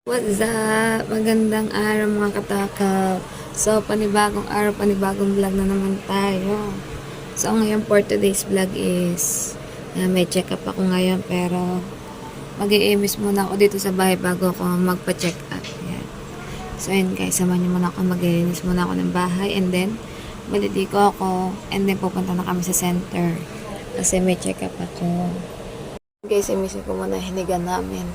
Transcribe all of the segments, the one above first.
What's up? Magandang araw mga katakaw. So, panibagong araw, panibagong vlog na naman tayo. So, ngayon for today's vlog is may check up ako ngayon pero mag-i-emis muna ako dito sa bahay bago ako magpa-check up. Yan. So, ayun guys, samahan niyo muna ako, mag-i-emis muna ako ng bahay and then maliligo ako and then pupunta na kami sa center kasi may check up ako. Guys, emisin ko muna hiniga namin.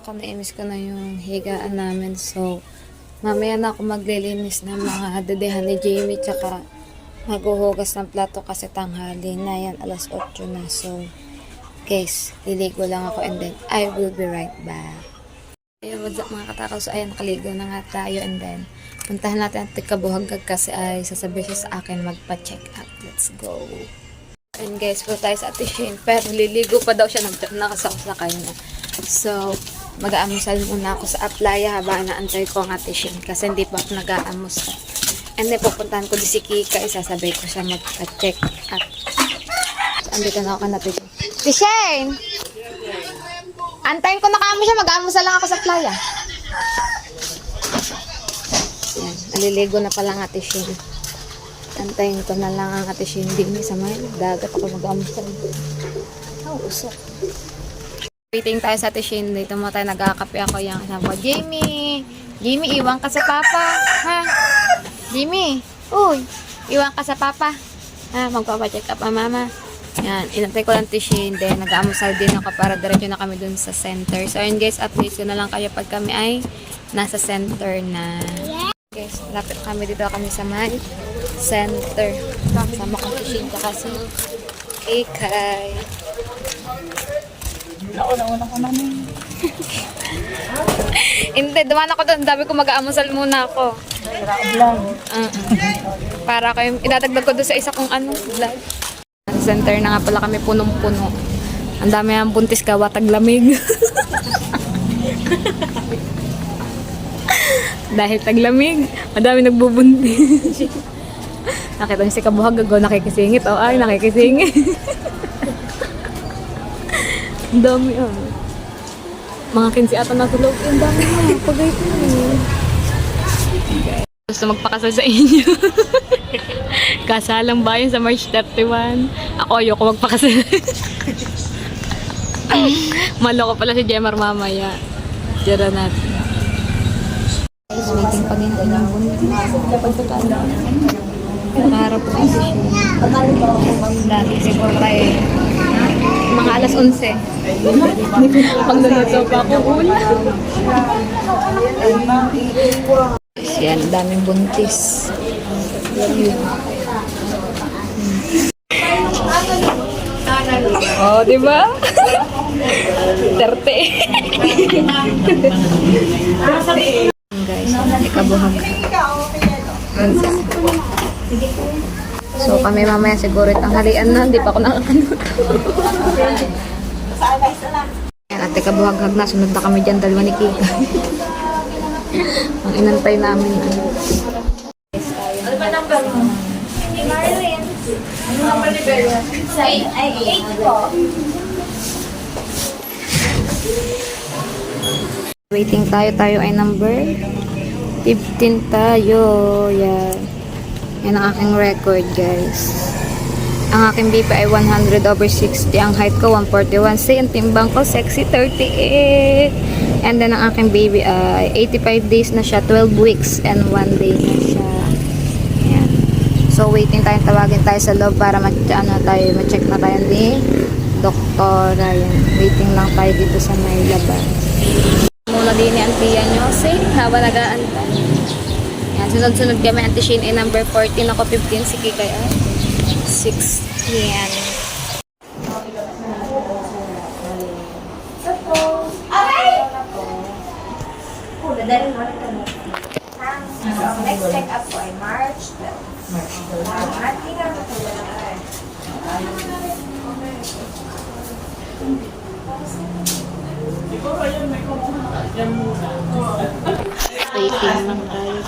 Ako na-imis ko na yung higaan namin. So, mamaya na ako maglilinis ng mga dedehan ni Jamie. Tsaka, maghuhugas ng plato kasi tanghali na yan. Alas 8 na. So, guys, liligo lang ako and then I will be right back. Ayun, what's up mga katakaw? So, ayan, nakaligo na nga tayo and then Puntahan natin ang Kabuhagag kasi ay sasabihin siya sa akin magpa-check up. Let's go. And guys, po tayo sa Ate Shane. Pero liligo pa daw siya. Nakasakot sa kanya. So, mag-aamusal muna ako sa Aplaya habang naantay ko ang Ate Shane. Kasi hindi pa ako nag-aamusal. And then, pupuntahan ko di si Kika. Isasabay ko siya magpa-check up. So, andito na ako na Ate Shane. Ate Shane! Antayin ko na kamo siya. Mag-aamusal lang ako sa Playa. Yan. Aliligo na pala ang Ate Shane. Antayin ko na lang ang Ate Shane din sa may dagat ako mag-amusal. Oh, usok. Waiting tayo sa Ate Shane. Dito mo tayo nagkakape ako yung kasama ko. Jamie! Jamie, iwan ka sa papa. Ha? Jamie! Uy! Iwan ka sa papa. Ha? Magpapacheck up ang mama. Yan. Inantay ko lang Ate Shane. Then, nag-amusal din ako para diretso na kami dun sa center. So, ayun guys, update ko na lang kayo pag kami ay nasa center na. Guys, lapit kami dito kami sa may center. Sama ko si Shin kasi Ikay. Nauna ko namin. Hindi, dumaan ako doon. Dabi ko mag-aamusal muna ako. Vlog. Para kayo, idadagdag ko doon sa isa kong vlog. Center na nga pala kami punong-puno. Ang dami ang buntis gawa taglamig. Dahil taglamig, madami nagbubuntis. Nakita niyo si Kabuhagag, nakikisingit. Oh, ay, nakikisingit. Ang dami, Mga 15 ata nasa loob. Ang dami na. Pagay ko Gusto magpakasal sa inyo. Kasalang bayan sa March 31. Ako ayoko magpakasal. Maloko pala si Jemar mamaya. Diyara natin. Waiting pa din ang buntis. Nakaharap po kasi siya. Dati siguro tayo mga alas 11. Pag nanato pa ako una. Yan, daming buntis. Oh, di ba? 30. Guys, Kabuhagag. So kami mamaya siguro tanghalian na, hindi pa ako nakakanuto. Yan, Ate Kabuhagag na, sunod na kami dyan, dalawa ni Kika. Ang inantay namin. Ano ba number mo? Marilyn. Ano number ni Bella? 8 po. Waiting tayo ay number 15 tayo. Yan. Yan ang aking record, guys. Ang aking BP ay 100/60. Ang height ko 141. Ang timbang ko sexy 38. And then ang aking baby ay 85 days na siya, 12 weeks and 1 day na siya. Yan. So waiting tayo, tawagin tayo sa loob para ma-check na tayo ni doktora. Yan. Waiting lang tayo dito sa may labas. Muna din ni Auntie nyo. Say, habang nag-aantay. Yan, sunod-sunod kami. Auntie Shane ay number 14. Ako 15. Si Kikay ay 16. Next check-up po ay March 18 lang tayo.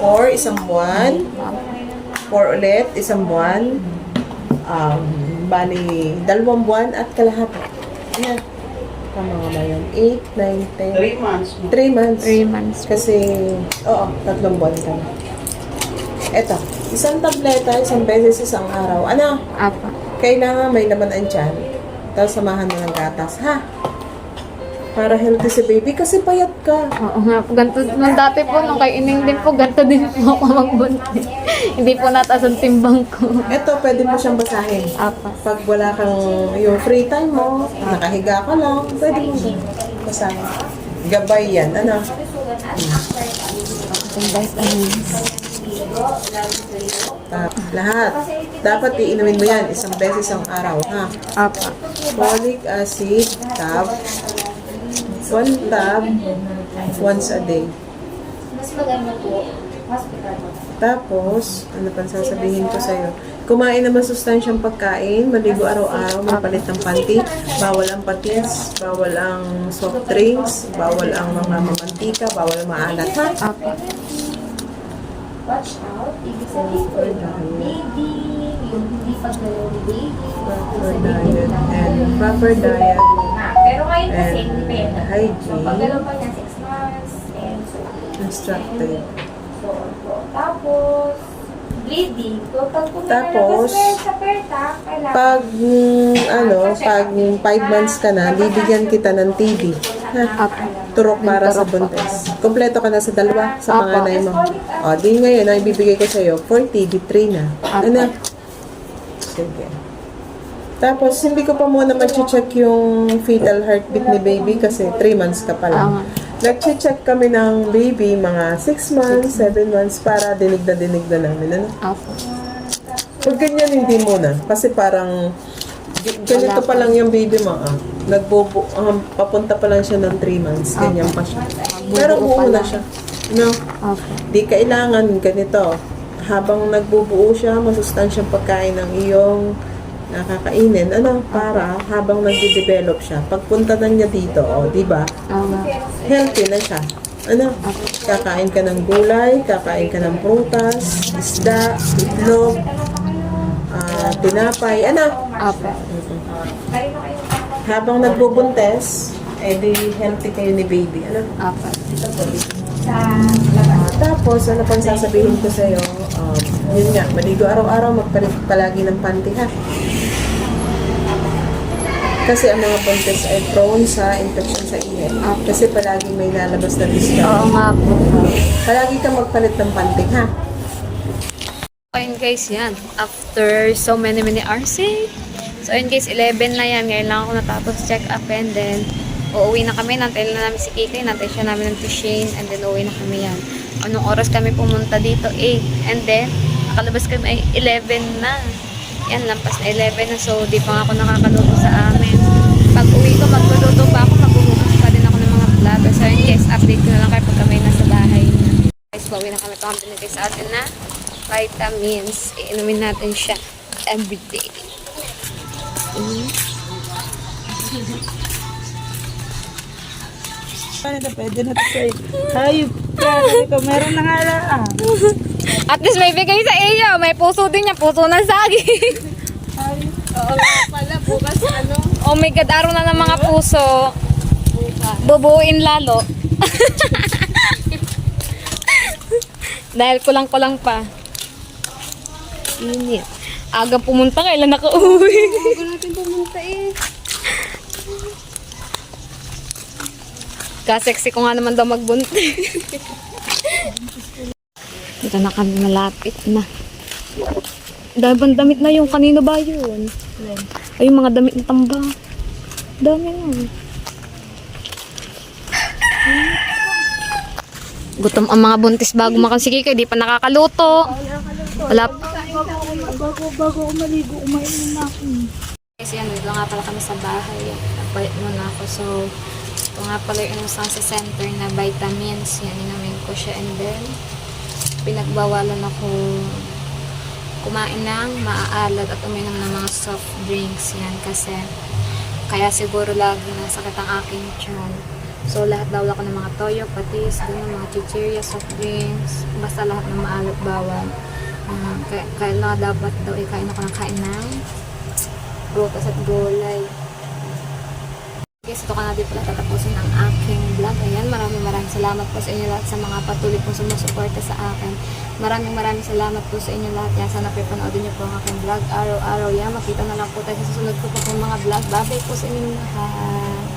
4, isang buwan. 4 ulit, isang buwan. Bali, 2 buwan at kalahati. Ayan. Tama nga ba yun? 8, 9, 10. 3 months. 3 months. 3 months. Kasi, 3 buwan ka na. Eto, isang tableta, isang beses, isang araw. Ano? Apa. Kailangan may laman ang tiyan. Tapos samahan mo ng gatas, ha? Para healthy si baby kasi payat ka. Oo nga po. Ganito nung dati po, nung kay Ining din po, ganito din po ako magbuntis. Hindi po nataas ang timbang ko. Ito, pwede mo siyang basahin. Apa. Pag wala kang yung free time mo, nakahiga ka lang, pwede mo basahin. Gabay yan, ano? Yung vitamins. Lahat. Dapat iinumin mo yan, isang beses ang araw, ha? Apa. Folic acid, tab. 1 tab. once a day. Mas maganda po, hospital mo. Tapos, ano pang sasabihin ko sa'yo? Kumain ng masustansyang pagkain, maligo araw-araw, magpalit ng panty, bawal ang patis, bawal ang soft drinks, bawal ang mga mamantika, bawal ang maalat, ha? Apo. Watch out, ibig sabihin po yung baby, yung hindi paggalaw ni baby. Proper diet and proper diet Pero ngayon kasi, and depende. So, hygiene paggalaw pa niya 6 months, and so, instructed. so, tapos, bleeding. So, pag Tapos, sa perta, kailangan. Pag, pag 5 months ka na, bibigyan kita ng TB. Ha? Apo. Turok para sa buntis. Kompleto ka na sa dalawa, sa Apo. panganay mo. O, di ngayon, ang ibibigay ko sa'yo, for TB, 3 na. Apo. Ano? Sige. Tapos, hindi ko pa muna mag-check yung fetal heartbeat ni baby kasi 3 months ka pa lang. Nag-check kami ng baby mga 6 months, 7 months para dinig na namin. Ano? Apo. Pag ganyan, hindi muna. Kasi parang, ganito pa lang yung baby mo. Papunta pa lang siya ng 3 months. Ganyan pa siya. Pero buo na siya. No? Apo. Di kailangan ganito. Habang nagbubuo siya, masustansyang pagkain ng iyong nakakainin. Ano? Para habang nagde-develop siya, pagpunta na niya dito, di ba? Healthy na siya. Ano? Kakain ka ng gulay, kakain ka ng prutas, isda, itlog, tinapay, ano? Apo. Habang nagbubuntes, di healthy kayo ni baby. Ano? Apo. Tapos, ano pang sasabihin ko sa'yo? Yun nga, maligo araw-araw, magpalit palagi ng panty, ha? Kasi ang mga buntis ay prone sa infection sa ihi. Kasi palagi may lalabas na Oo discharge. nga po. Palagi kang magpalit ng panty, ha? Ayun guys, yan. After so many hours So ayun guys, 11 na yan. Ngayon lang ako natapos check up and then uuwi na kami. Nantay na namin si Kikay. Nantay siya namin ng Shane and then uuwi na kami yan. Anong oras kami pumunta dito? 8. And then, nakalabas kami ay 11 na. Yan, lampas na 11 na. So, di pa nga ako nakakaluto sa amin. Pag uwi ko, magluluto pa ako. Maghuhugas pa din ako ng mga plato. So ayun guys, update ko na lang kayo pag kami nasa bahay na. Guys, pauwi na kami. Pakampin guys sa atin na vitamins. Iinumin natin siya everyday. Paano na pwede na ito sa'yo? Hayop ka, sabi ko, meron na nga lang. At least may bigay sa iyo. May puso din niya. Puso ng saging. Oo pala, bukas ano? Oh my God, araw na ng mga puso. Bubuuin lalo. Dahil kulang-kulang pa. Init. Agang pumunta, kailan nakauwi? Bago natin pumunta eh. Kaseksi ko nga naman daw magbunti. Dito na kami, malapit na. Dabang damit na yung kanino ba yun? Ay, yung mga damit na tamba. Dami na. Gutom ang mga buntis bago makansigi kayo. Di pa nakakaluto. Wala pa. Bago ako maligo, umain na ako. Kasi yan, dito nga pala kami sa bahay. Nagpalit muna ako. So, ito nga pala yung sa center na vitamins. Yan, inamin ko siya. And then, pinagbawalan ako kumain ng maaalad at uminom ng mga soft drinks. Yan, kasi kaya siguro lagi nasakit ang aking tiyan. So, lahat daw ako ng mga toyo, patis, mga chichirya, soft drinks, basta lahat ng maalat bawal. Kaya na dapat daw kain ako ng kain ng prutas at gulay. Guys, ito ka na din pala tatapusin ang aking vlog. Ayan, maraming salamat po sa inyo lahat sa mga patuloy pong sumusuporta sa akin. Maraming salamat po sa inyo lahat. Yan, sana panoodin niyo po ang aking vlog araw-araw. Yan, makita na lang po tayo sa susunod ko po mga vlog. Bye-bye po sa inyo lahat.